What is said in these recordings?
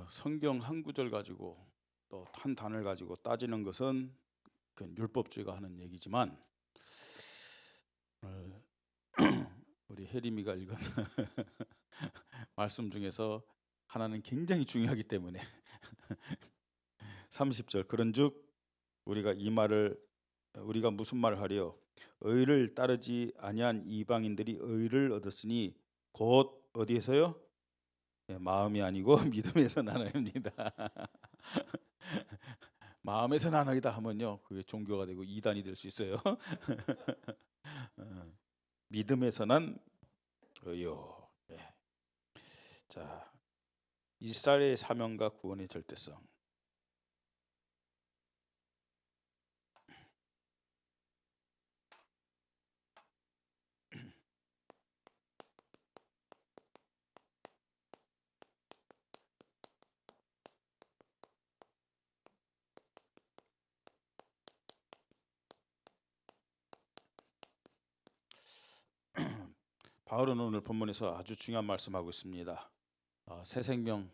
성경 한 구절 가지고 또 한 단을 가지고 따지는 것은 그 율법주의가 하는 얘기지만 오늘 우리 혜림이가 읽은 말씀 중에서 하나는 굉장히 중요하기 때문에 30절 그런즉 우리가 무슨 말을 하리요 의를 따르지 아니한 이방인들이 의를 얻었으니 곧 어디에서요? 마음이 아니고 믿음에서 나눠입니다. 마음에서 나누다 하면요 그게 종교가 되고 이단이 될 수 있어요. 믿음에서 난 의요. 자, 이스라엘의 사명과 구원의 절대성. 바울은 오늘 본문에서 아주 중요한 말씀하고 있습니다. 새 생명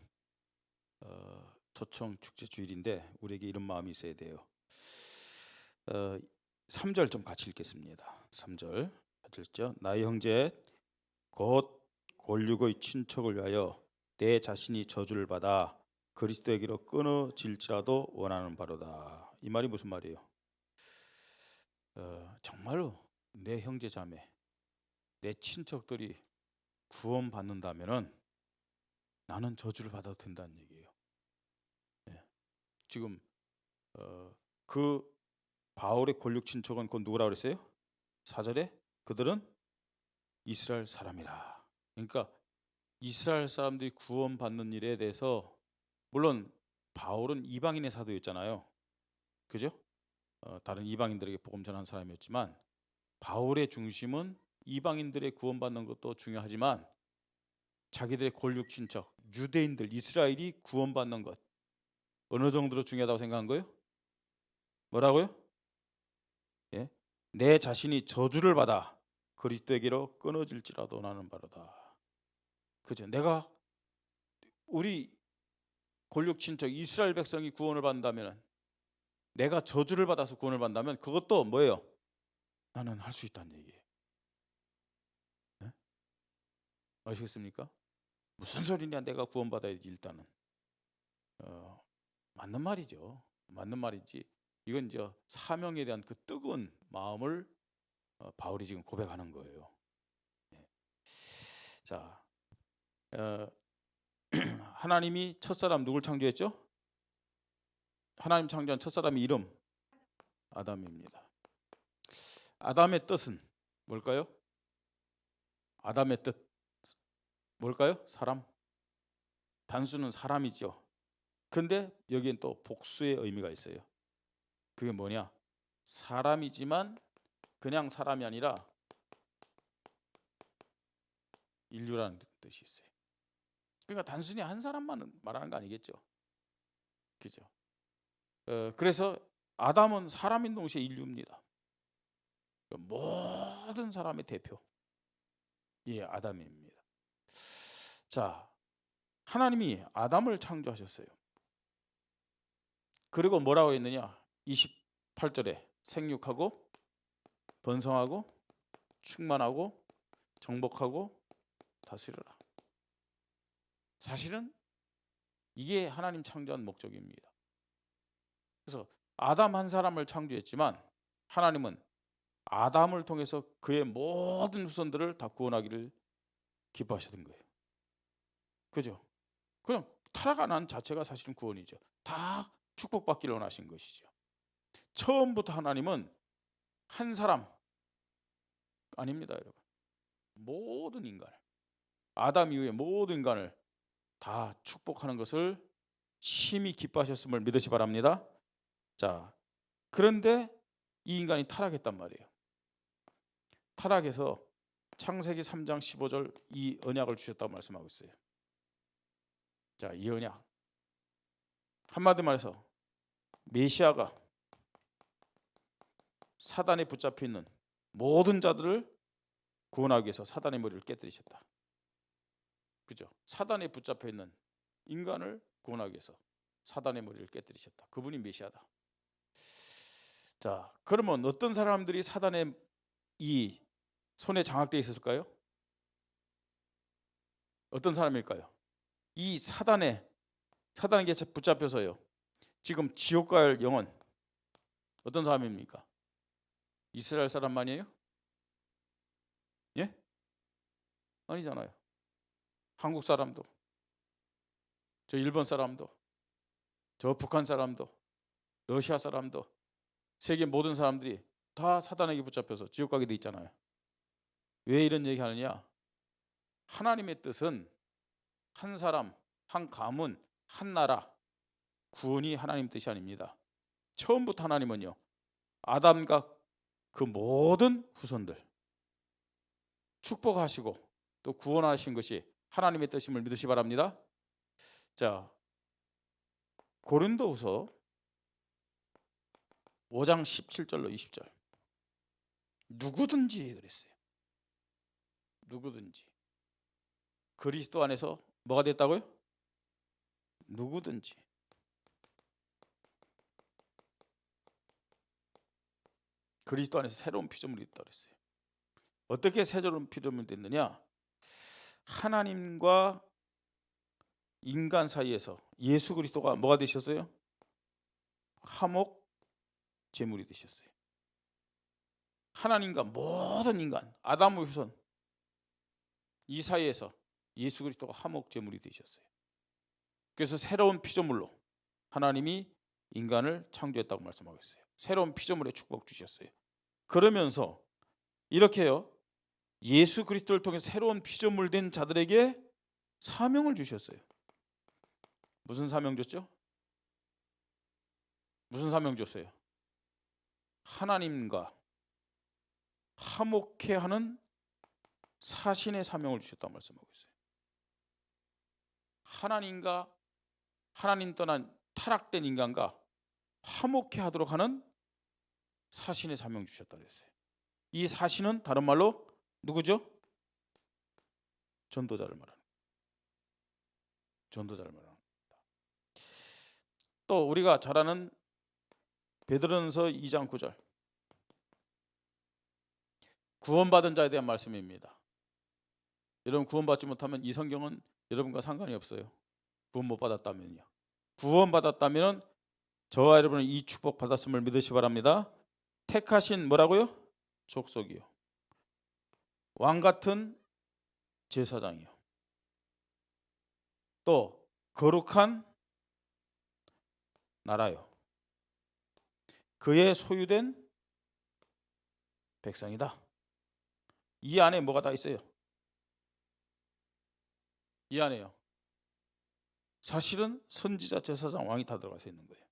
초청 축제 주일인데 우리에게 이런 마음이 있어야 돼요. 3절 좀 같이 읽겠습니다. 3절 같이 읽죠. 나의 형제 곧 권력의 친척을 위하여 내 자신이 저주를 받아 그리스도에게로 끊어질지라도 원하는 바로다. 이 말이 무슨 말이에요? 정말로 내 형제 자매, 내 친척들이 구원받는다면은 나는 저주를 받아도 된다는 얘기예요. 지금 그 바울의 권력 친척은 그 누구라고 그랬어요? 4절에 그들은 이스라엘 사람이라. 그러니까 이스라엘 사람들이 구원받는 일에 대해서 물론 바울은 이방인의 사도였잖아요. 그죠? 다른 이방인들에게 복음 전한 사람이었지만 바울의 중심은 이방인들의 구원받는 것도 중요하지만 자기들의 권력 친척 유대인들 이스라엘이 구원받는 것 어느 정도로 중요하다고 생각한 거예요? 뭐라고요? 내 자신이 저주를 받아 그리스도에게로 끊어질지라도 나는 바로다. 그죠? 내가 우리 권력 친척 이스라엘 백성이 구원을 받는다면 내가 저주를 받아서 구원을 받는다면 그것도 뭐예요? 나는 할 수 있다는 얘기예요. 네? 아시겠습니까? 무슨 소리냐 내가 구원받아야지 일단은 맞는 말이죠. 맞는 말이지. 이건 이제 사명에 대한 그 뜨거운 마음을 바울이 지금 고백하는 거예요. 자, 하나님이 첫사람 누굴 창조했죠? 하나님 창조한 첫사람의 이름 아담입니다. 아담의 뜻은 뭘까요? 아담의 뜻 뭘까요? 사람. 단수는 사람이죠. 근데 여기엔 또 복수의 의미가 있어요. 그게 뭐냐? 사람이지만 그냥 사람이 아니라 인류라는 뜻이 있어요. 그러니까 단순히 한 사람만 말하는 거 아니겠죠. 그죠? 그래서 아담은 사람인 동시에 인류입니다. 모든 사람의 대표. 예, 아담입니다. 자, 하나님이 아담을 창조하셨어요. 그리고 뭐라고 했느냐? 28절에 생육하고 번성하고 충만하고 정복하고 다스려라. 사실은 이게 하나님 창조한 목적입니다. 그래서 아담 한 사람을 창조했지만 하나님은 아담을 통해서 그의 모든 후손들을 다 구원하기를 기뻐하셨던 거예요. 그죠? 그냥 타락한 한 자체가 사실은 구원이죠. 다 축복받기를 원하신 것이죠. 처음부터 하나님은 한 사람 아닙니다, 여러분. 모든 인간을 아담 이후에 모든 인간을 다 축복하는 것을 심히 기뻐하셨음을 믿으시 바랍니다. 자, 그런데 이 인간이 타락했단 말이에요. 타락해서 창세기 3장 15절 이 언약을 주셨다고 말씀하고 있어요. 자, 이 언약 한마디 말해서 메시아가 사단에 붙잡혀 있는 모든 자들을 구원하기 위해서 사단의 머리를 깨뜨리셨다. 그죠? 사단에 붙잡혀 있는 인간을 구원하기 위해서 사단의 머리를 깨뜨리셨다. 그분이 메시아다. 자, 그러면 어떤 사람들이 사단의 이 손에 장악되어 있었을까요? 어떤 사람일까요? 이 사단에게 붙잡혀서요. 지금 지옥 갈 영혼 어떤 사람입니까? 이스라엘 사람만이에요? 예? 아니잖아요. 한국 사람도, 저 일본 사람도, 저 북한 사람도, 러시아 사람도, 세계 모든 사람들이 다 사단에게 붙잡혀서 지옥 가게 돼 있잖아요. 왜 이런 얘기 하느냐? 하나님의 뜻은 한 사람, 한 가문, 한 나라 구원이 하나님 뜻이 아닙니다. 처음부터 하나님은요, 아담과 그 모든 후손들 축복하시고 또 구원하신 것이 하나님의 뜻임을 믿으시 바랍니다. 자, 고린도후서 5장 17절로 20절. 누구든지 그랬어요. 누구든지 그리스도 안에서 뭐가 됐다고요? 누구든지. 그리스도 안에서 새로운 피조물이 있다고 그랬어요. 어떻게 새로운 피조물이 됐느냐? 하나님과 인간 사이에서 예수 그리스도가 뭐가 되셨어요? 화목 제물이 되셨어요. 하나님과 모든 인간, 아담의 후손 이 사이에서 예수 그리스도가 화목 제물이 되셨어요. 그래서 새로운 피조물로 하나님이 인간을 창조했다고 말씀하고 있어요. 새로운 피조물의 축복 주셨어요. 그러면서 이렇게요, 예수 그리스도를 통해 새로운 피조물 된 자들에게 사명을 주셨어요. 무슨 사명 줬죠? 무슨 사명 줬어요? 하나님과 화목해 하는 사신의 사명을 주셨다고 말씀하고 있어요. 하나님 떠난 타락된 인간과 화목해 하도록 하는 사신의 사명 주셨다고 했어요. 이 사신은 다른 말로 누구죠? 전도자를 말하는 겁니다. 전도자를 말하는 겁니다. 또 우리가 잘 아는 베드로전서 2장 9절. 구원받은 자에 대한 말씀입니다. 여러분 구원받지 못하면 이 성경은 여러분과 상관이 없어요. 구원 못 받았다면요. 구원받았다면 저와 여러분은 이 축복 받았음을 믿으시 바랍니다. 택하신 뭐라고요? 족속이요. 왕 같은 제사장이요. 또 거룩한 나라요. 그의 소유된 백성이다. 이 안에 뭐가 다 있어요? 이 안에요. 사실은 선지자, 제사장, 왕이 다 들어가 있는 거예요.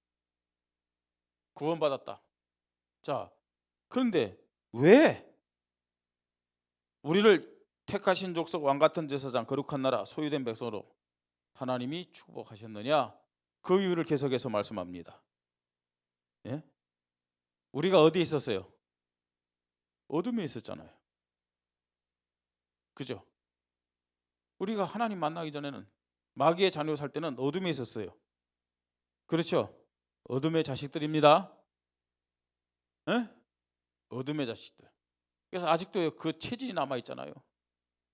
구원받았다. 자, 그런데 왜 우리를 택하신 족속, 왕 같은 제사장, 거룩한 나라, 소유된 백성으로 하나님이 축복하셨느냐? 그 이유를 계속해서 말씀합니다. 예? 우리가 어디에 있었어요? 어둠에 있었잖아요. 그죠? 우리가 하나님 만나기 전에는 마귀의 자녀로 살 때는 어둠에 있었어요. 그렇죠? 어둠의 자식들입니다. 에? 어둠의 자식들. 그래서 아직도 그 체질이 남아 있잖아요.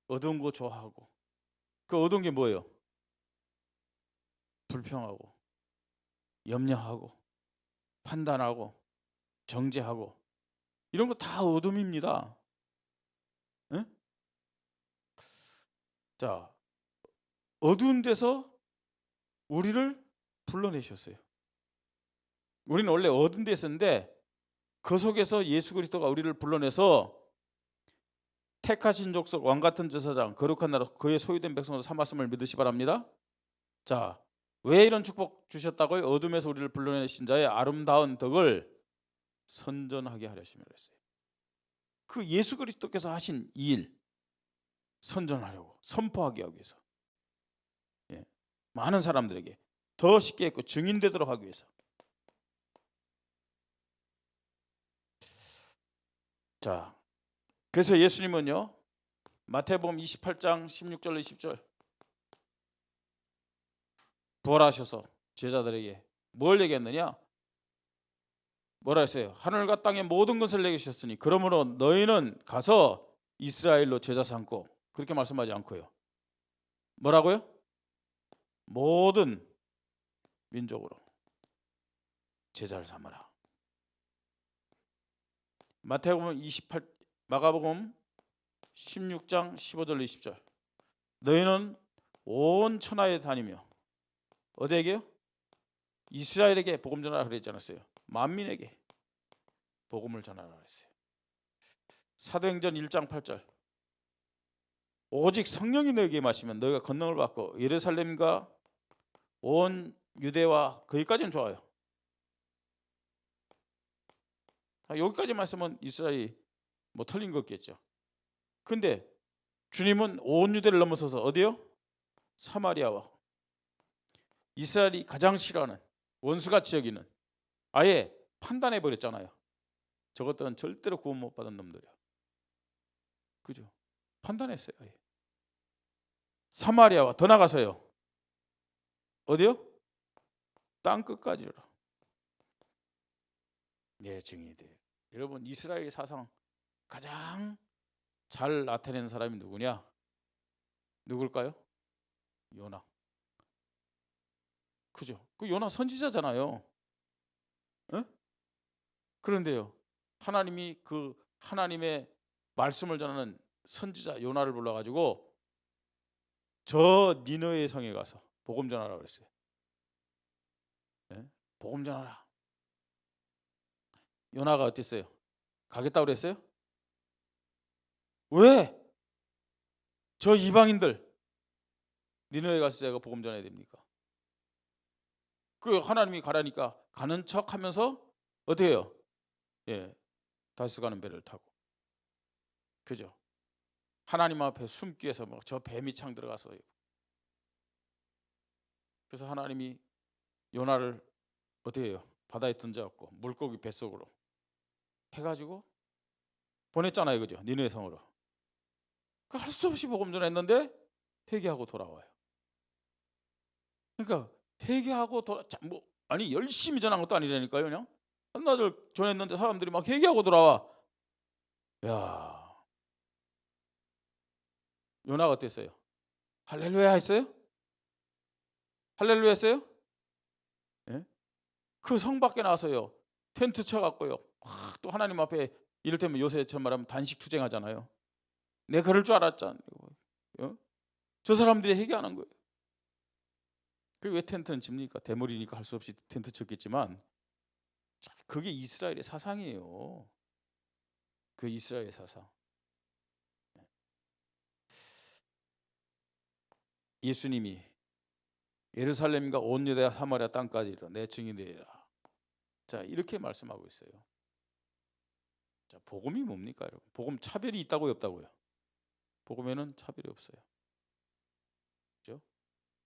어두운 거 좋아하고. 그 어두운 게 뭐예요? 불평하고, 염려하고, 판단하고, 정죄하고, 이런 거 다 어둠입니다. 에? 자, 어두운 데서 우리를 불러내셨어요. 우리는 원래 어두운 데 있었는데 그 속에서 예수 그리스도가 우리를 불러내서 택하신 족속, 왕 같은 제사장, 거룩한 나라, 그의 소유된 백성으로 삼았음을 믿으시 바랍니다. 자, 왜 이런 축복 주셨다고요? 어둠에서 우리를 불러내신 자의 아름다운 덕을 선전하게 하려심을 했어요. 그 예수 그리스도께서 하신 이 일 선전하려고, 선포하게 하기 위해서, 예, 많은 사람들에게 더 쉽게 했고 증인되도록 하기 위해서. 자, 그래서 예수님은요, 마태복음 28장 16절로 20절, 부활하셔서 제자들에게 뭘 얘기했느냐? 뭐라 했어요? 하늘과 땅의 모든 것을 내게 주셨으니 그러므로 너희는 가서 이스라엘로 제자 삼고, 그렇게 말씀하지 않고요. 뭐라고요? 모든 민족으로 제자를 삼으라. 마태복음 28, 마가복음 16장 15절 20절. 너희는 온 천하에 다니며 어디에게요? 이스라엘에게 복음 전하라 그랬지 않았어요? 만민에게 복음을 전하라 그랬어요. 사도행전 1장 8절. 오직 성령이 너에게 임하시면 너희가 권능을 받고 예루살렘과 온 유대와 거기까지는 좋아요. 여기까지 말씀은 이스라엘이 뭐 틀린 거겠죠. 근데 주님은 온 유대를 넘어서서 어디요? 사마리아와 이스라엘이 가장 싫어하는, 원수같이 여기는, 아예 판단해 버렸잖아요. 저것들은 절대로 구원 못 받은 놈들이야. 그죠? 판단했어요. 아예. 사마리아와 더 나가서요. 어디요? 땅 끝까지로. 네, 증인이 돼요. 여러분, 이스라엘 사상 가장 잘 나타내는 사람이 누구냐? 누굴까요? 요나. 그죠? 그 요나 선지자잖아요. 에? 그런데요, 하나님이 그 하나님의 말씀을 전하는 선지자 요나를 불러가지고 저 니느웨 성에 가서 복음 전하라고 그랬어요. 에? 복음 전하라. 요나가 어땠어요? 가겠다고 그랬어요? 왜? 저 이방인들 니느웨 가서 제가 복음 전해야 됩니까? 그 하나님이 가라니까 가는 척하면서 어떻게 해요? 예, 다시 가는 배를 타고. 그죠? 하나님 앞에 숨기 위해서 뭐 저 뱀이 창 들어가서. 그래서 하나님이 요나를 어떻게 해요? 바다에 던져갖고 물고기 뱃속으로 해가지고 보냈잖아요. 그죠? 니느웨 성으로. 할 수 없이 복음 전했는데 회개하고 돌아와요. 그러니까 회개하고 뭐 아니 열심히 전한 것도 아니라니까요. 그냥 한나절 전했는데 사람들이 막 회개하고 돌아와. 야, 요나가 어땠어요? 할렐루야 했어요? 할렐루야 했어요? 예? 그 성 밖에 나서요. 텐트 쳐갖고요. 또 하나님 앞에 이를테면 요새처럼 말하면 단식 투쟁하잖아요. 내 그럴 줄 알았잖아요. 어? 저 사람들이 회개하는 거예요. 왜 텐트는 칩니까? 대물이니까 할 수 없이 텐트 쳤겠지만 그게 이스라엘의 사상이에요. 그 이스라엘의 사상. 예수님이 예루살렘과 온 유대와 사마리아 땅까지 이르러 내 증인이 되리라. 자, 이렇게 말씀하고 있어요. 자, 복음이 뭡니까, 여러분? 복음 차별이 있다고요, 없다고요? 복음에는 차별이 없어요. 그렇죠?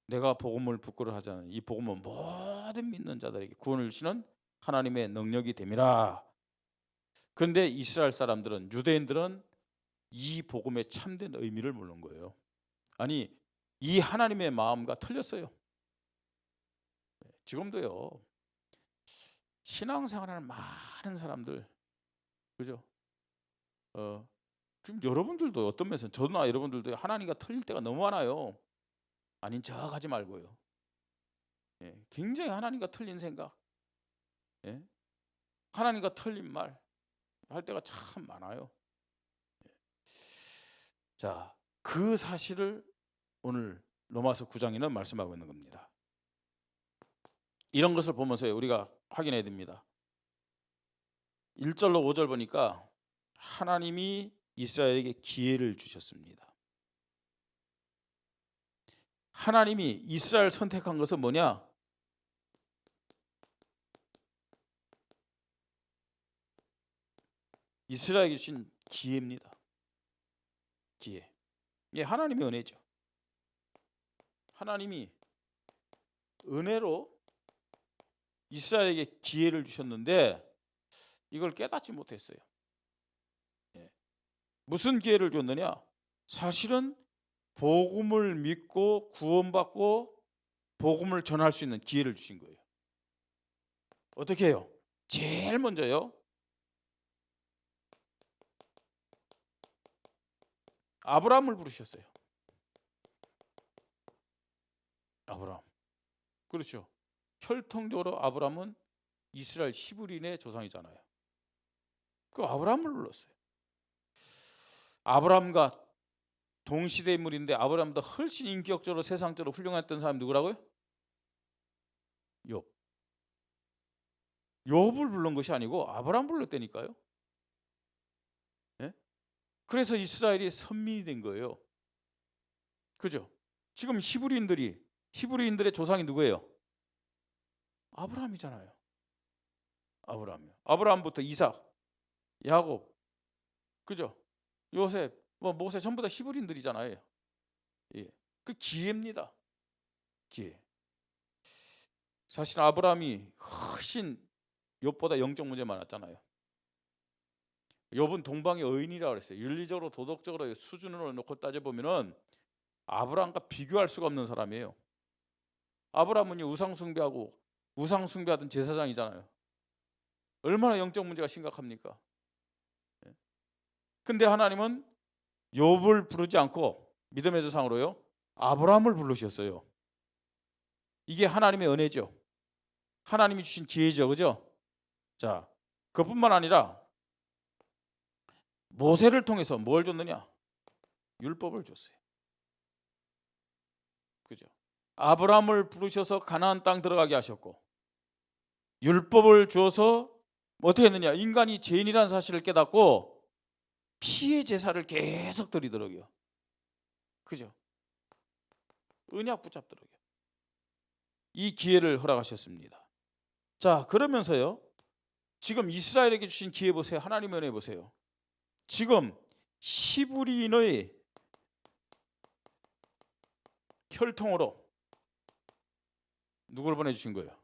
내가 복음을 부끄러워하지 않는 이 복음은 모든 믿는 자들에게 구원을 주시는 하나님의 능력이 됨이라. 그런데 이스라엘 사람들은, 유대인들은 이 복음의 참된 의미를 모르는 거예요. 아니, 이 하나님의 마음과 틀렸어요. 지금도요, 신앙생활하는 많은 사람들, 그죠? 지금 여러분들도 어떤 면에서 저나 여러분들도 하나님과 틀릴 때가 너무 많아요. 아닌 척 하지 말고요. 예, 굉장히 하나님과 틀린 생각, 예? 하나님과 틀린 말 할 때가 참 많아요. 자, 그 사실을 오늘 로마서 9장에는 말씀하고 있는 겁니다. 이런 것을 보면서 우리가 확인해야 됩니다. 1절로 5절 보니까 하나님이 이스라엘에게 기회를 주셨습니다. 하나님이 이스라엘 선택한 것은 뭐냐? 이스라엘에게 주신 기회입니다. 기회. 이게 하나님의 은혜죠. 하나님이 은혜로 이스라엘에게 기회를 주셨는데 이걸 깨닫지 못했어요. 무슨 기회를 줬느냐? 사실은 복음을 믿고 구원받고 복음을 전할 수 있는 기회를 주신 거예요. 어떻게 해요? 제일 먼저요, 아브라함을 부르셨어요. 아브라함. 그렇죠. 혈통적으로 아브라함은 이스라엘 히브리인의 조상이잖아요. 그 아브라함을 불렀어요. 아브라함과 동시대 인물인데 아브라함보다 훨씬 인격적으로 세상적으로 훌륭했던 사람이 누구라고요? 욥. 욥을 부른 것이 아니고 아브라함 불렀다니까요. 예? 그래서 이스라엘이 선민이 된 거예요. 그죠? 지금 히브리인들의 조상이 누구예요? 아브라함이잖아요. 아브라함이요. 아브라함부터 이삭, 야곱, 그죠? 요셉, 모세 전부 다 히브리인들이잖아요. 예. 그 기회입니다. 기회. 사실 아브라함이 훨씬 욥보다 영적 문제 많았잖아요. 욥은 동방의 의인이라고 그랬어요. 윤리적으로 도덕적으로 수준으로 놓고 따져보면은 아브라함과 비교할 수가 없는 사람이에요. 아브라함은 우상 숭배하던 제사장이잖아요. 얼마나 영적 문제가 심각합니까? 근데 하나님은 욥을 부르지 않고 믿음의 조상으로요, 아브라함을 부르셨어요. 이게 하나님의 은혜죠. 하나님이 주신 기회죠. 그죠? 자, 그뿐만 아니라 모세를 통해서 뭘 줬느냐? 율법을 줬어요. 그죠? 아브라함을 부르셔서 가나안 땅 들어가게 하셨고, 율법을 주어서 어떻게 했느냐? 인간이 죄인이라는 사실을 깨닫고 피의 제사를 계속 드리더라고요. 그죠? 언약 붙잡더라고요. 이 기회를 허락하셨습니다. 자, 그러면서요, 지금 이스라엘에게 주신 기회 보세요. 하나님의 은혜 보세요. 지금 히브리인의 혈통으로 누굴 보내주신 거예요?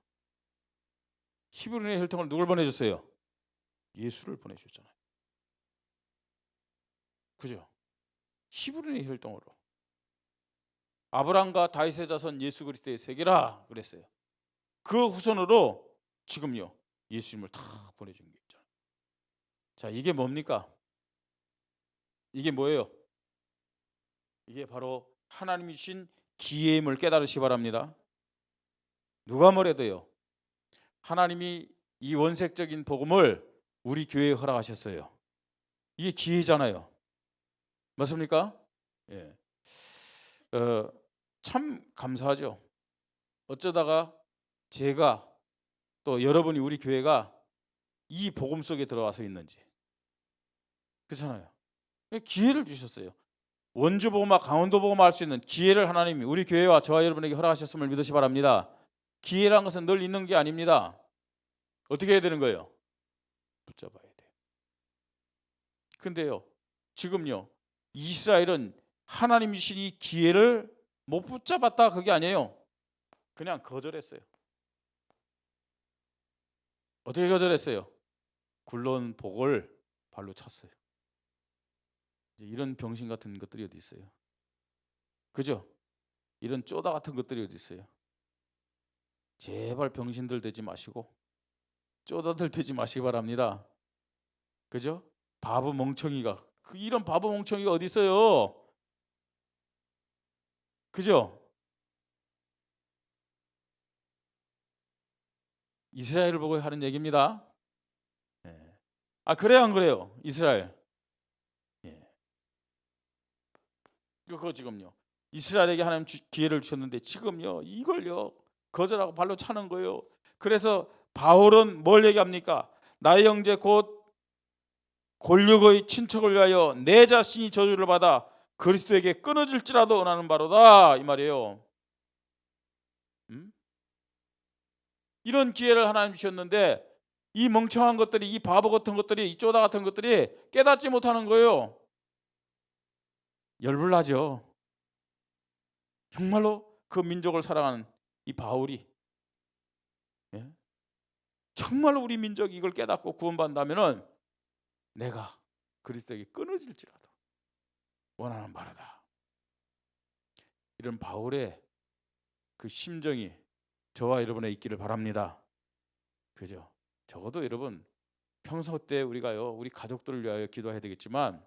히브리인의 혈통으로 누굴 보내줬어요? 예수를 보내주셨잖아요. 그죠? 히브리인의 혈통으로 아브라함과 다윗의 자손 예수 그리스도의 세계라 그랬어요. 그 후손으로 지금요, 예수님을 탁 보내준 게 있잖아요. 자, 이게 뭡니까? 이게 뭐예요? 이게 바로 하나님이 주신 기회임을 깨달으시기 바랍니다. 누가 뭐래도요, 하나님이 이 원색적인 복음을 우리 교회에 허락하셨어요. 이게 기회잖아요. 맞습니까? 예. 참 감사하죠. 어쩌다가 제가 또 여러분이 우리 교회가 이 복음 속에 들어와서 있는지. 그렇잖아요. 기회를 주셨어요. 원주 복음화, 강원도 복음화 할 수 있는 기회를 하나님이 우리 교회와 저와 여러분에게 허락하셨음을 믿으시 바랍니다. 기회란 것은 늘 있는 게 아닙니다. 어떻게 해야 되는 거예요? 붙잡아야 돼요. 근데요, 지금요, 이스라엘은 하나님이 주신 이 기회를 못 붙잡았다, 그게 아니에요. 그냥 거절했어요. 어떻게 거절했어요? 굴러온 복을 발로 찼어요. 이제 이런 병신 같은 것들이 어디 있어요? 그죠? 이런 쪼다 같은 것들이 어디 있어요? 제발 병신들 되지 마시고 쪼다들 되지 마시기 바랍니다. 그죠? 바보 멍청이가, 이런 바보 멍청이가 어디 있어요? 그죠? 이스라엘을 보고 하는 얘기입니다. 네. 아, 그래요 안 그래요? 이스라엘. 예. 그거 지금요, 이스라엘에게 하나님 기회를 주셨는데 지금요, 이걸요 거절하고 발로 차는 거예요. 그래서 바울은 뭘 얘기합니까? 나의 형제 곧 권력의 친척을 위하여 내 자신이 저주를 받아 그리스도에게 끊어질지라도 원하는 바로다, 이 말이에요. 이런 기회를 하나님 주셨는데 이 멍청한 것들이, 이 바보 같은 것들이, 이 쪼다 같은 것들이 깨닫지 못하는 거예요. 열불나죠. 정말로 그 민족을 사랑하는 이 바울이, 예? 정말로 우리 민족이 이걸 깨닫고 구원받는다면 내가 그리스도에게 끊어질지라도 원하는 바로다. 이런 바울의 그 심정이 저와 여러분의 있기를 바랍니다. 그죠? 적어도 여러분 평소 때 우리가요, 우리 가족들을 위하여 기도해야 되겠지만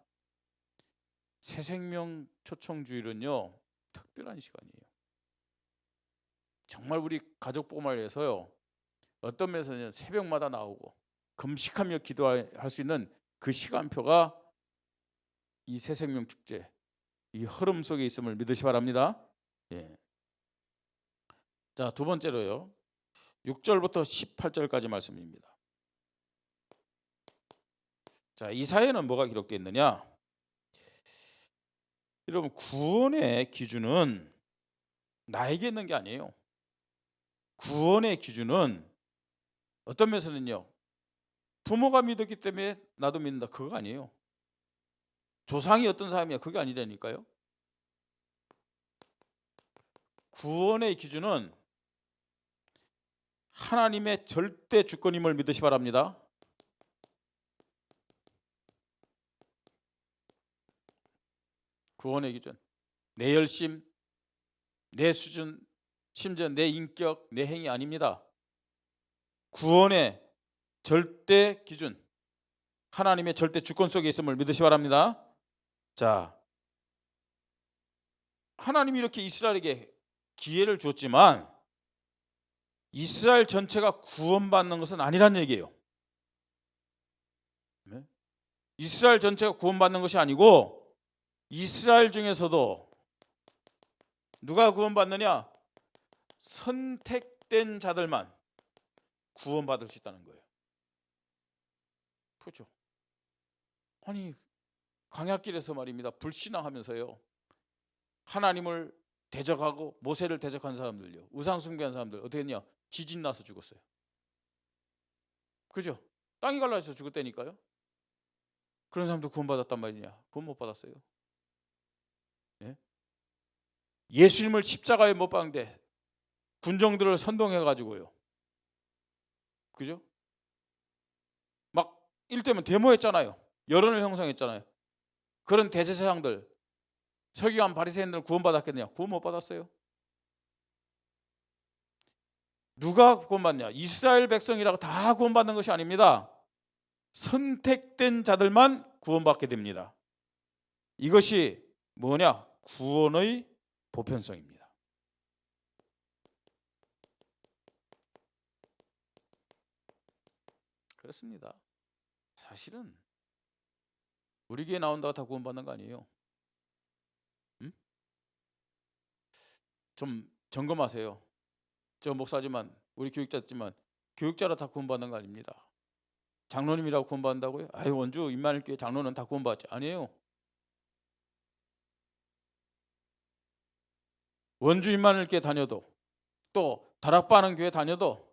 새 생명 초청주일은요 특별한 시간이에요. 정말 우리 가족뿐만 위해서요, 어떤 면에서는 새벽마다 나오고 금식하며 기도할 수 있는 그 시간표가 이 새 생명 축제, 이 흐름 속에 있음을 믿으시 바랍니다. 예. 자, 두 번째로요, 6절부터 18절까지 말씀입니다. 자, 이 사회는 뭐가 기록되어 있느냐? 여러분, 구원의 기준은 나에게 있는 게 아니에요. 구원의 기준은 어떤 면에서는요, 부모가 믿었기 때문에 나도 믿는다, 그거 아니에요. 조상이 어떤 사람이야, 그게 아니라니까요. 구원의 기준은 하나님의 절대 주권임을 믿으시 바랍니다. 구원의 기준, 내 열심, 내 수준, 심지어 내 인격, 내 행위 아닙니다. 구원의 절대 기준, 하나님의 절대 주권 속에 있음을 믿으시 바랍니다. 자, 하나님이 이렇게 이스라엘에게 기회를 줬지만 이스라엘 전체가 구원받는 것은 아니란 얘기예요. 이스라엘 전체가 구원받는 것이 아니고 이스라엘 중에서도 누가 구원받느냐? 선택된 자들만 구원받을 수 있다는 거예요. 그렇죠? 아니, 광야길에서 말입니다, 불신앙하면서요, 하나님을 대적하고 모세를 대적한 사람들요, 우상 숭배한 사람들 어떻게 했냐? 지진 나서 죽었어요. 그죠? 땅이 갈라져서 죽었다니까요. 그런 사람도 구원받았단 말이냐? 구원 못 받았어요. 예? 예수님을 십자가에 못 박는데 군정들을 선동해 가지고요, 그죠? 막 일때면 데모했잖아요. 여론을 형성했잖아요. 그런 대제사장들, 서기관 바리새인들 구원받았겠느냐? 구원 못 받았어요. 누가 구원받냐? 이스라엘 백성이라고 다 구원받는 것이 아닙니다. 선택된 자들만 구원받게 됩니다. 이것이 뭐냐? 구원의 보편성입니다. 그렇습니다. 사실은 우리 교회 나온다고 다 구원받는 거 아니에요. 좀 점검하세요. 저 목사지만, 우리 교육자지만, 교육자라 다 구원받는 거 아닙니다. 장로님이라고 구원받는다고요? 아유, 원주 임마누엘교회 장로는 다 구원받지. 아니에요. 원주 임마누엘교회 다녀도, 또 다락방하는 교회 다녀도,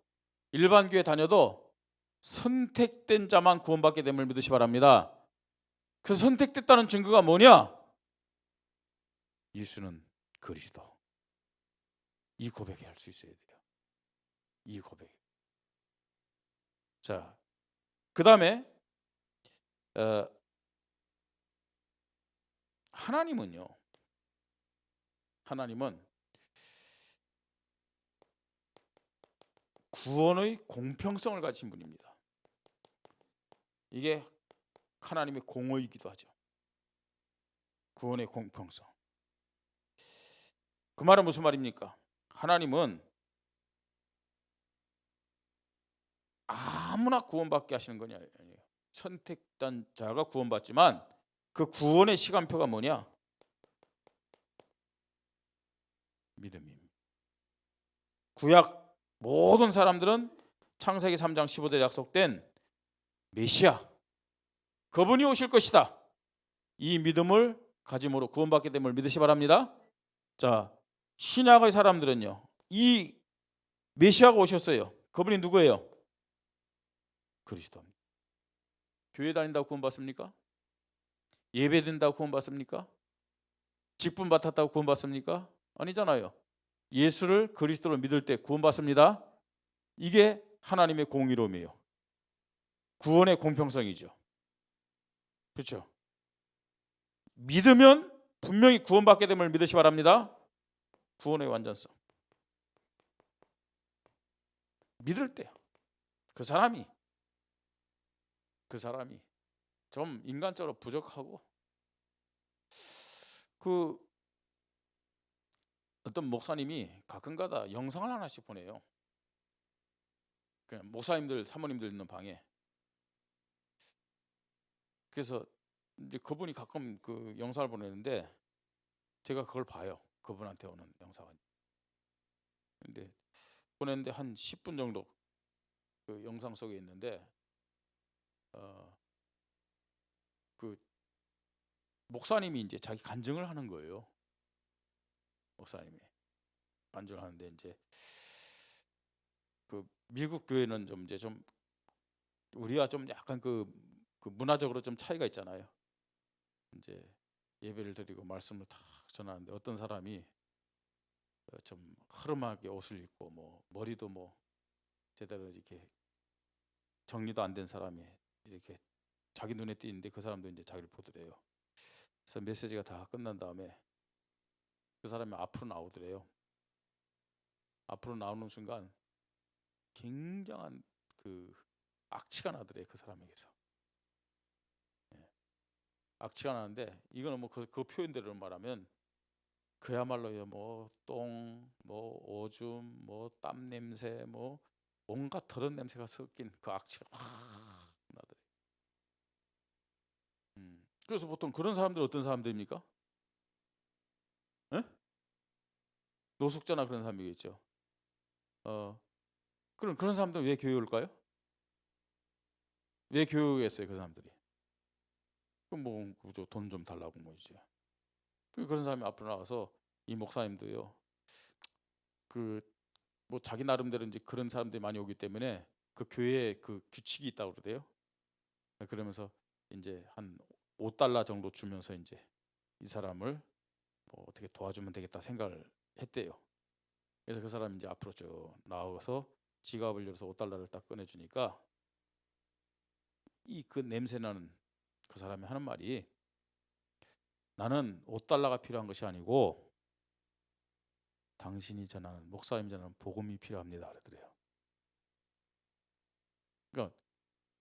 일반 교회 다녀도 선택된 자만 구원받게 됨을 믿으시 바랍니다. 그 선택됐다는 증거가 뭐냐? 예수는 그리스도. 이 고백을 할 수 있어야 돼요. 이 고백. 자, 그 다음에 하나님은 구원의 공평성을 가진 분입니다. 이게 하나님의 공의이기도 하죠. 구원의 공평성. 그 말은 무슨 말입니까? 하나님은 아무나 구원받게 하시는 거냐? 아니에요. 선택된 자가 구원받지만 그 구원의 시간표가 뭐냐? 믿음입니다. 구약 모든 사람들은 창세기 3장 15절에 약속된 메시아, 그분이 오실 것이다, 이 믿음을 가짐으로 구원받게 됨을 믿으시 바랍니다. 자, 신약의 사람들은요, 이 메시아가 오셨어요. 그분이 누구예요? 그리스도입니다. 교회 다닌다고 구원받습니까? 예배 드린다고 구원받습니까? 직분 맡았다고 구원받습니까? 아니잖아요. 예수를 그리스도로 믿을 때 구원받습니다. 이게 하나님의 공의로움이에요. 구원의 공평성이죠. 그렇죠? 믿으면 분명히 구원받게 됨을 믿으시 바랍니다. 구원의 완전성. 믿을 때 그 사람이 좀 인간적으로 부족하고 그 어떤 목사님이 가끔가다 영상을 하나씩 보내요. 그냥 목사님들, 사모님들 있는 방에. 그래서 이제 그분이 가끔 그 영상을 보내는데 제가 그걸 봐요. 그분한테 오는 영상은. 근데 보냈는데 한 10분 정도 그 영상 속에 있는데 그 목사님이 이제 자기 간증을 하는 거예요. 목사님이 간증을 하는데 이제 그 미국 교회는 좀 이제 좀 우리와 좀 약간 그 문화적으로 좀 차이가 있잖아요. 이제 예배를 드리고 말씀을 다 전하는데 어떤 사람이 좀 허름하게 옷을 입고 뭐 머리도 뭐 제대로 이렇게 정리도 안 된 사람이 이렇게 자기 눈에 띄는데 그 사람도 이제 자기를 보더래요. 그래서 메시지가 다 끝난 다음에 그 사람이 앞으로 나오더래요. 앞으로 나오는 순간 굉장한 그 악취가 나더래요. 그 사람에게서. 악취가 나는데 이거는 뭐 그 표현대로 말하면 그야말로 뭐 똥, 뭐 오줌, 뭐 땀 냄새, 뭐 온갖 더러운 냄새가 섞인 그 악취가 확 나더래요. 그래서 보통 그런 사람들 어떤 사람들입니까? 에? 노숙자나 그런 사람이겠죠. 그런 사람들은 왜 교회 올까요? 왜 교회에 있어요, 그 사람들이? 그럼 뭐 돈 좀 달라고 뭐 이제. 그런 사람이 앞으로 나가서 이 목사님도요. 그 뭐 자기 나름대로 이제 그런 사람들이 많이 오기 때문에 그 교회에 그 규칙이 있다고 그러대요. 그러면서 이제 한 $5 정도 주면서 이제 이 사람을 뭐 어떻게 도와주면 되겠다 생각을 했대요. 그래서 그 사람이 이제 앞으로 쭉 나와서 지갑을 열어서 $5를 딱 꺼내주니까 이 그 냄새나는 그 사람이 하는 말이 나는 $5가 필요한 것이 아니고 당신이 전하는 목사님이 전하는 복음이 필요합니다 그러더래요. 그러니까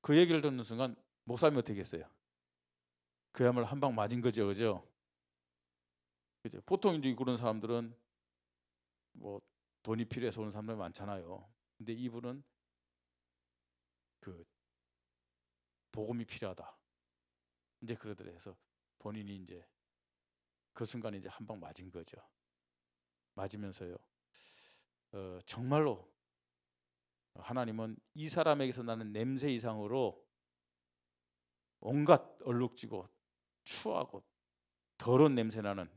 그 얘기를 듣는 순간 목사님이 어떻게 했어요? 그야말로 한 방 맞은 거죠, 그죠? 그죠? 보통 이제 그런 사람들은 뭐 돈이 필요해서 오는 사람들 많잖아요. 근데 이분은 그 복음이 필요하다. 이제 그러더래요. 그래서 본인이 이제 그 순간에 이제 한 방 맞은 거죠. 맞으면서요. 정말로 하나님은 이 사람에게서 나는 냄새 이상으로 온갖 얼룩지고 추하고 더러운 냄새 나는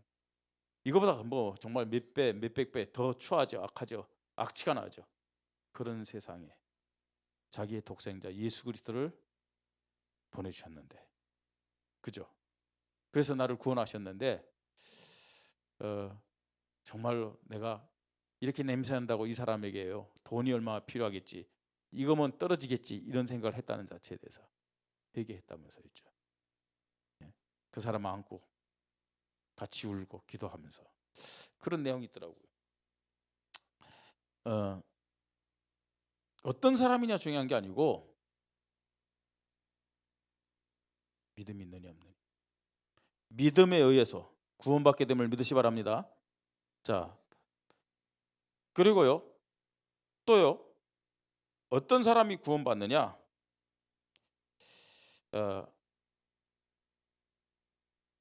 이거보다 뭐 정말 몇 배, 몇백 배 더 추하죠. 악하죠. 악취가 나죠. 그런 세상에 자기의 독생자 예수 그리스도를 보내주셨는데, 그죠? 그래서 나를 구원하셨는데 정말로 내가 이렇게 냄새난다고 이 사람에게요 돈이 얼마나 필요하겠지, 이거면 떨어지겠지 이런 생각을 했다는 자체에 대해서 회개했다면서였죠. 그 사람 안고 같이 울고 기도하면서 그런 내용이 있더라고요. 어떤 사람이냐 중요한 게 아니고 믿음이 있느냐 없느냐. 믿음에 의해서 구원받게 됨을 믿으시 바랍니다. 자, 그리고요 또요 어떤 사람이 구원받느냐?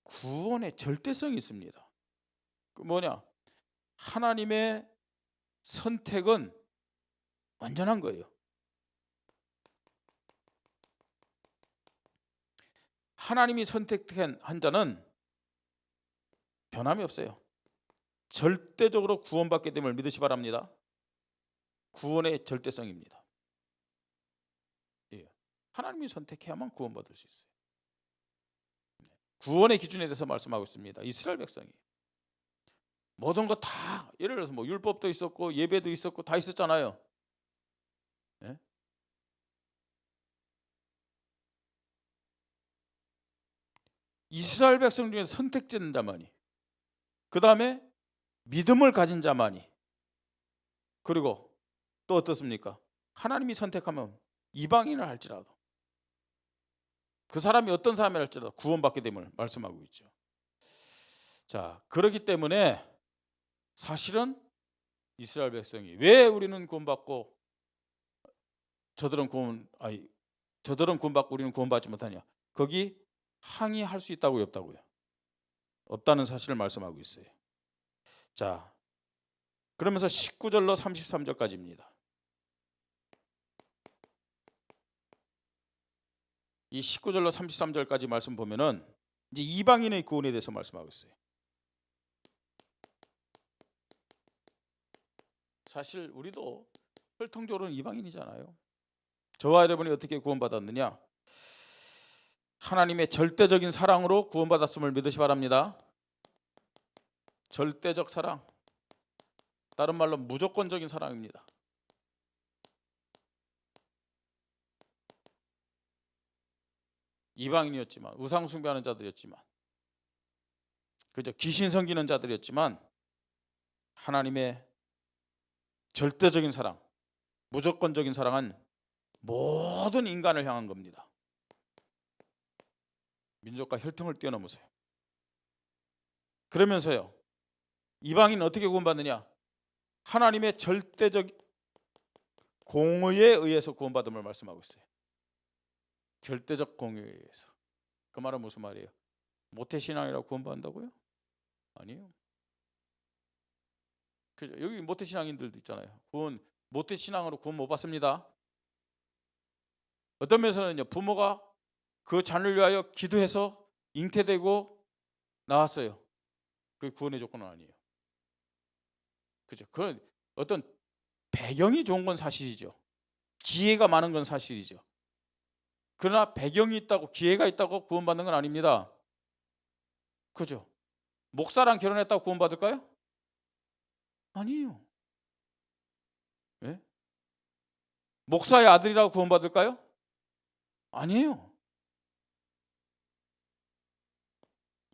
구원의 절대성이 있습니다. 그 뭐냐? 하나님의 선택은 완전한 거예요. 하나님이 선택한 한 자는 변함이 없어요. 절대적으로 구원받게 됨을 믿으시 바랍니다. 구원의 절대성입니다. 예. 하나님이 선택해야만 구원받을 수 있어요. 구원의 기준에 대해서 말씀하고 있습니다. 이스라엘 백성이 모든 거 다 예를 들어서 뭐 율법도 있었고 예배도 있었고 다 있었잖아요. 예? 이스라엘 백성 중에 선택된 자만이, 그 다음에 믿음을 가진 자만이, 그리고 또 어떻습니까? 하나님이 선택하면 이방인을 할지라도 그 사람이 어떤 사람이 할지라도 구원받게 됨을 말씀하고 있죠. 자, 그렇기 때문에 사실은 이스라엘 백성이 왜 우리는 구원받고 저들은 구원받고 우리는 구원받지 못하냐? 거기 항의할 수 있다고요, 없다고요? 없다는 사실을 말씀하고 있어요. 자, 그러면서 19절로 33절까지입니다. 이 19절로 33절까지 말씀 보면은 이제 이방인의 구원에 대해서 말씀하고 있어요. 사실 우리도 혈통적으로는 이방인이잖아요. 저와 여러분이 어떻게 구원받았느냐? 하나님의 절대적인 사랑으로 구원받았음을 믿으시 바랍니다. 절대적 사랑, 다른 말로 무조건적인 사랑입니다. 이방인이었지만, 우상 숭배하는 자들이었지만, 그저 귀신 섬기는 자들이었지만 하나님의 절대적인 사랑, 무조건적인 사랑은 모든 인간을 향한 겁니다. 민족과 혈통을 뛰어넘으세요. 그러면서요, 이방인은 어떻게 구원받느냐? 하나님의 절대적 공의에 의해서 구원받음을 말씀하고 있어요. 절대적 공의에 의해서. 그 말은 무슨 말이에요? 모태신앙이라고 구원받는다고요? 아니에요. 그죠? 여기 모태신앙인들도 있잖아요. 모태신앙으로 구원 못 받습니다. 어떤 면에서는요, 부모가 그 자녀를 위하여 기도해서 잉태되고 나왔어요. 그게 구원의 조건은 아니에요. 그죠? 그런 어떤 배경이 좋은 건 사실이죠. 기회가 많은 건 사실이죠. 그러나 배경이 있다고, 기회가 있다고 구원받는 건 아닙니다. 그죠? 목사랑 결혼했다고 구원받을까요? 아니에요. 네? 목사의 아들이라고 구원받을까요? 아니에요.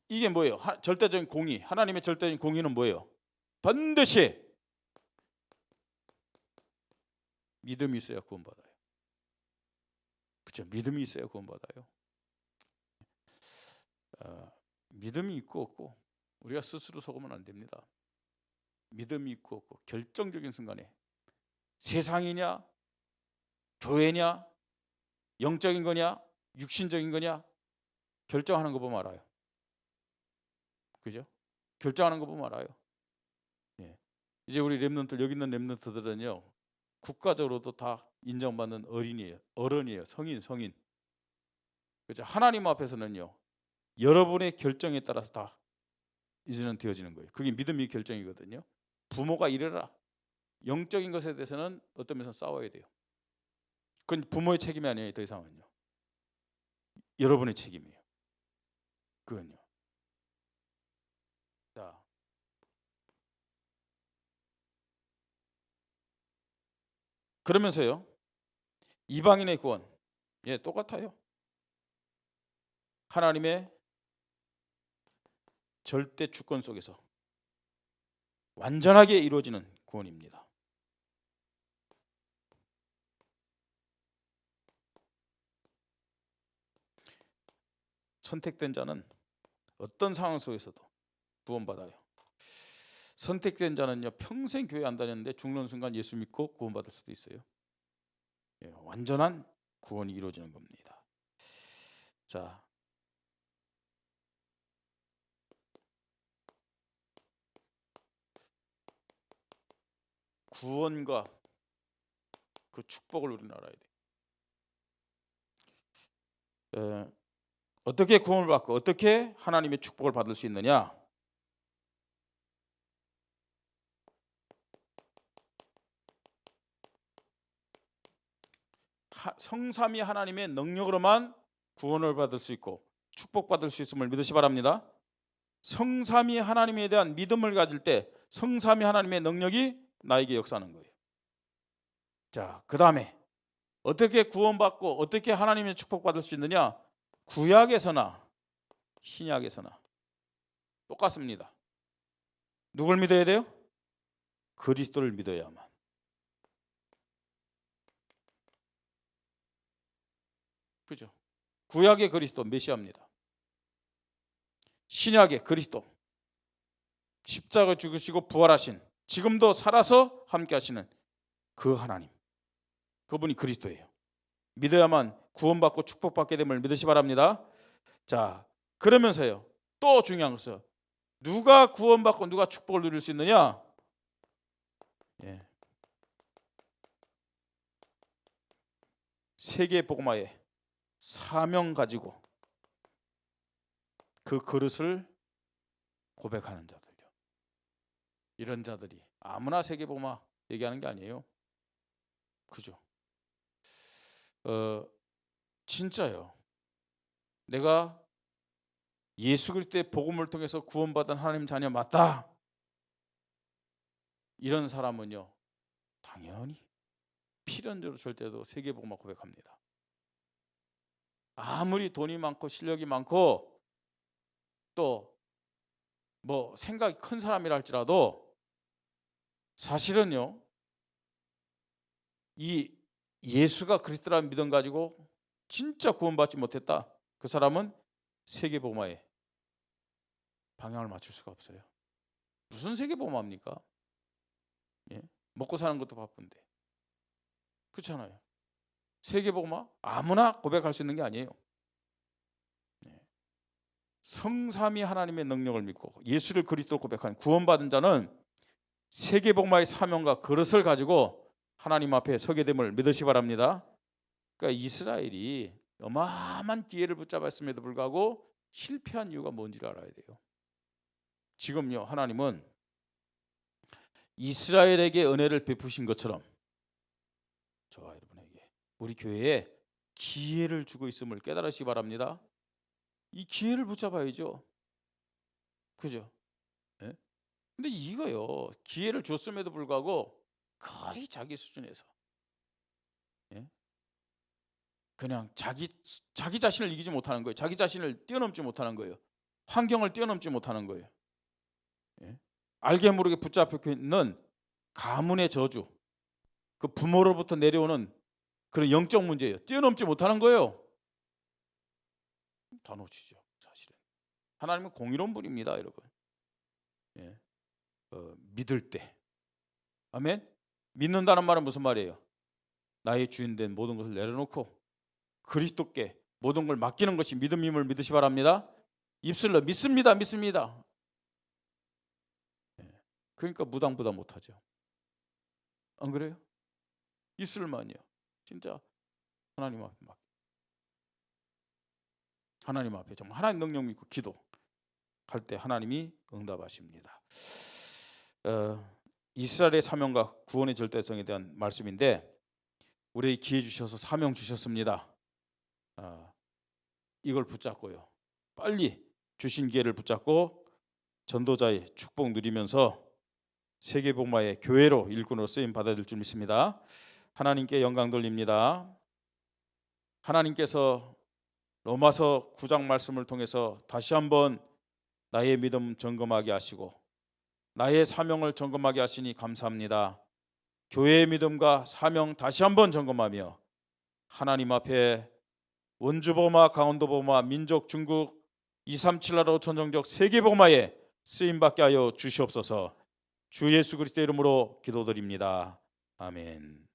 이게 뭐예요? 절대적인 공의, 하나님의 절대적인 공의는 뭐예요? 반드시 믿음이 있어야 구원받아요. 그렇죠? 믿음이 있어야 구원받아요. 믿음이 있고 없고 우리가 스스로 속으면 안 됩니다. 믿음이 있고 없고 결정적인 순간에 세상이냐 교회냐 영적인 거냐 육신적인 거냐 결정하는 거 보면 알아요. 그죠? 결정하는 거 보면 알아요. 예. 이제 우리 렘넌트, 여기 있는 렘넌트들은요, 국가적으로도 다 인정받는 어른이에요. 성인. 그죠? 하나님 앞에서는요, 여러분의 결정에 따라서 다 이제는 되어지는 거예요. 그게 믿음의 결정이거든요. 부모가 이래라. 영적인 것에 대해서는 어떤 면에서 싸워야 돼요. 그건 부모의 책임이 아니에요. 더 이상은요. 여러분의 책임이에요. 그건요. 자, 그러면서요, 이방인의 구원, 예, 똑같아요. 하나님의 절대 주권 속에서 완전하게 이루어지는 구원입니다. 선택된 자는 어떤 상황 속에서도 구원받아요. 선택된 자는요, 평생 교회 안 다녔는데 죽는 순간 예수 믿고 구원받을 수도 있어요. 예, 완전한 구원이 이루어지는 겁니다. 자, 구원과 그 축복을 우리는 알아야 돼요. 어떻게 구원을 받고 어떻게 하나님의 축복을 받을 수 있느냐? 성삼위 하나님의 능력으로만 구원을 받을 수 있고 축복받을 수 있음을 믿으시 바랍니다. 성삼위 하나님에 대한 믿음을 가질 때 성삼위 하나님의 능력이 나에게 역사하는 거예요. 자, 그 다음에 어떻게 구원받고 어떻게 하나님의 축복받을 수 있느냐? 구약에서나 신약에서나 똑같습니다. 누굴 믿어야 돼요? 그리스도를 믿어야만. 그죠? 구약의 그리스도 메시아입니다. 신약의 그리스도 십자가 죽으시고 부활하신, 지금도 살아서 함께 하시는 그 하나님, 그분이 그리스도예요. 믿어야만 구원받고 축복받게 됨을 믿으시 바랍니다. 자, 그러면서요, 또 중요한 것은 누가 구원받고 누가 축복을 누릴 수 있느냐? 예. 세계 복음화의 사명 가지고 그 그릇을 고백하는 자들요. 이런 자들이 아무나 세계 복음화 얘기하는 게 아니에요. 그죠? 진짜요. 내가 예수 그리스도의 복음을 통해서 구원받은 하나님 자녀 맞다, 이런 사람은요, 당연히 필연적으로 절대로 세계 복음화 고백합니다. 아무리 돈이 많고 실력이 많고 또 뭐 생각이 큰 사람이라 할지라도 사실은요, 이 예수가 그리스도라는 믿음 가지고 진짜 구원받지 못했다, 그 사람은 세계 복음화에 방향을 맞출 수가 없어요. 무슨 세계 복음화입니까? 예? 먹고 사는 것도 바쁜데. 그렇잖아요. 세계 복음화 아무나 고백할 수 있는 게 아니에요. 성삼위 하나님의 능력을 믿고 예수를 그리스도로 고백한 구원받은 자는 세계 복음화의 사명과 그릇을 가지고 하나님 앞에 서게 됨을 믿으시 바랍니다. 그러니까 이스라엘이 어마어마한 기회를 붙잡았음에도 불구하고 실패한 이유가 뭔지를 알아야 돼요. 지금요, 하나님은 이스라엘에게 은혜를 베푸신 것처럼 저와 여러분에게, 우리 교회에 기회를 주고 있음을 깨달으시기 바랍니다. 이 기회를 붙잡아야죠. 그죠? 예? 근데 이거요, 기회를 줬음에도 불구하고 거의 자기 수준에서, 예? 그냥 자기 자신을 이기지 못하는 거예요. 자기 자신을 뛰어넘지 못하는 거예요. 환경을 뛰어넘지 못하는 거예요. 예? 알게 모르게 붙잡혀 있는 가문의 저주, 그 부모로부터 내려오는 그런 영적 문제예요. 뛰어넘지 못하는 거예요. 다 놓치죠. 사실은 하나님은 공의로운 분입니다, 여러분. 예. 믿을 때, 아멘. 믿는다는 말은 무슨 말이에요? 나의 주인된 모든 것을 내려놓고 그리스도께 모든 걸 맡기는 것이 믿음임을 믿으시 바랍니다. 입술로 믿습니다, 믿습니다. 예. 그러니까 무당보다 못하죠. 안 그래요? 입술만요. 진짜 하나님 앞에 막, 하나님 앞에 정말 하나님 능력 믿고 기도할 때 하나님이 응답하십니다. 이스라엘의 사명과 구원의 절대성에 대한 말씀인데, 우리에게 기회 주셔서 사명 주셨습니다. 이걸 붙잡고요, 빨리 주신 기회를 붙잡고 전도자의 축복 누리면서 세계 복음화의 교회로 일꾼으로 쓰임 받아야 될 줄 믿습니다. 하나님께 영광 돌립니다. 하나님께서 로마서 9장 말씀을 통해서 다시 한번 나의 믿음 점검하게 하시고 나의 사명을 점검하게 하시니 감사합니다. 교회의 믿음과 사명 다시 한번 점검하며 하나님 앞에 원주복음화, 강원도복음화, 민족, 중국, 237 나라 천정적 세계복음화에 쓰임받게 하여 주시옵소서. 주 예수 그리스도의 이름으로 기도드립니다. 아멘.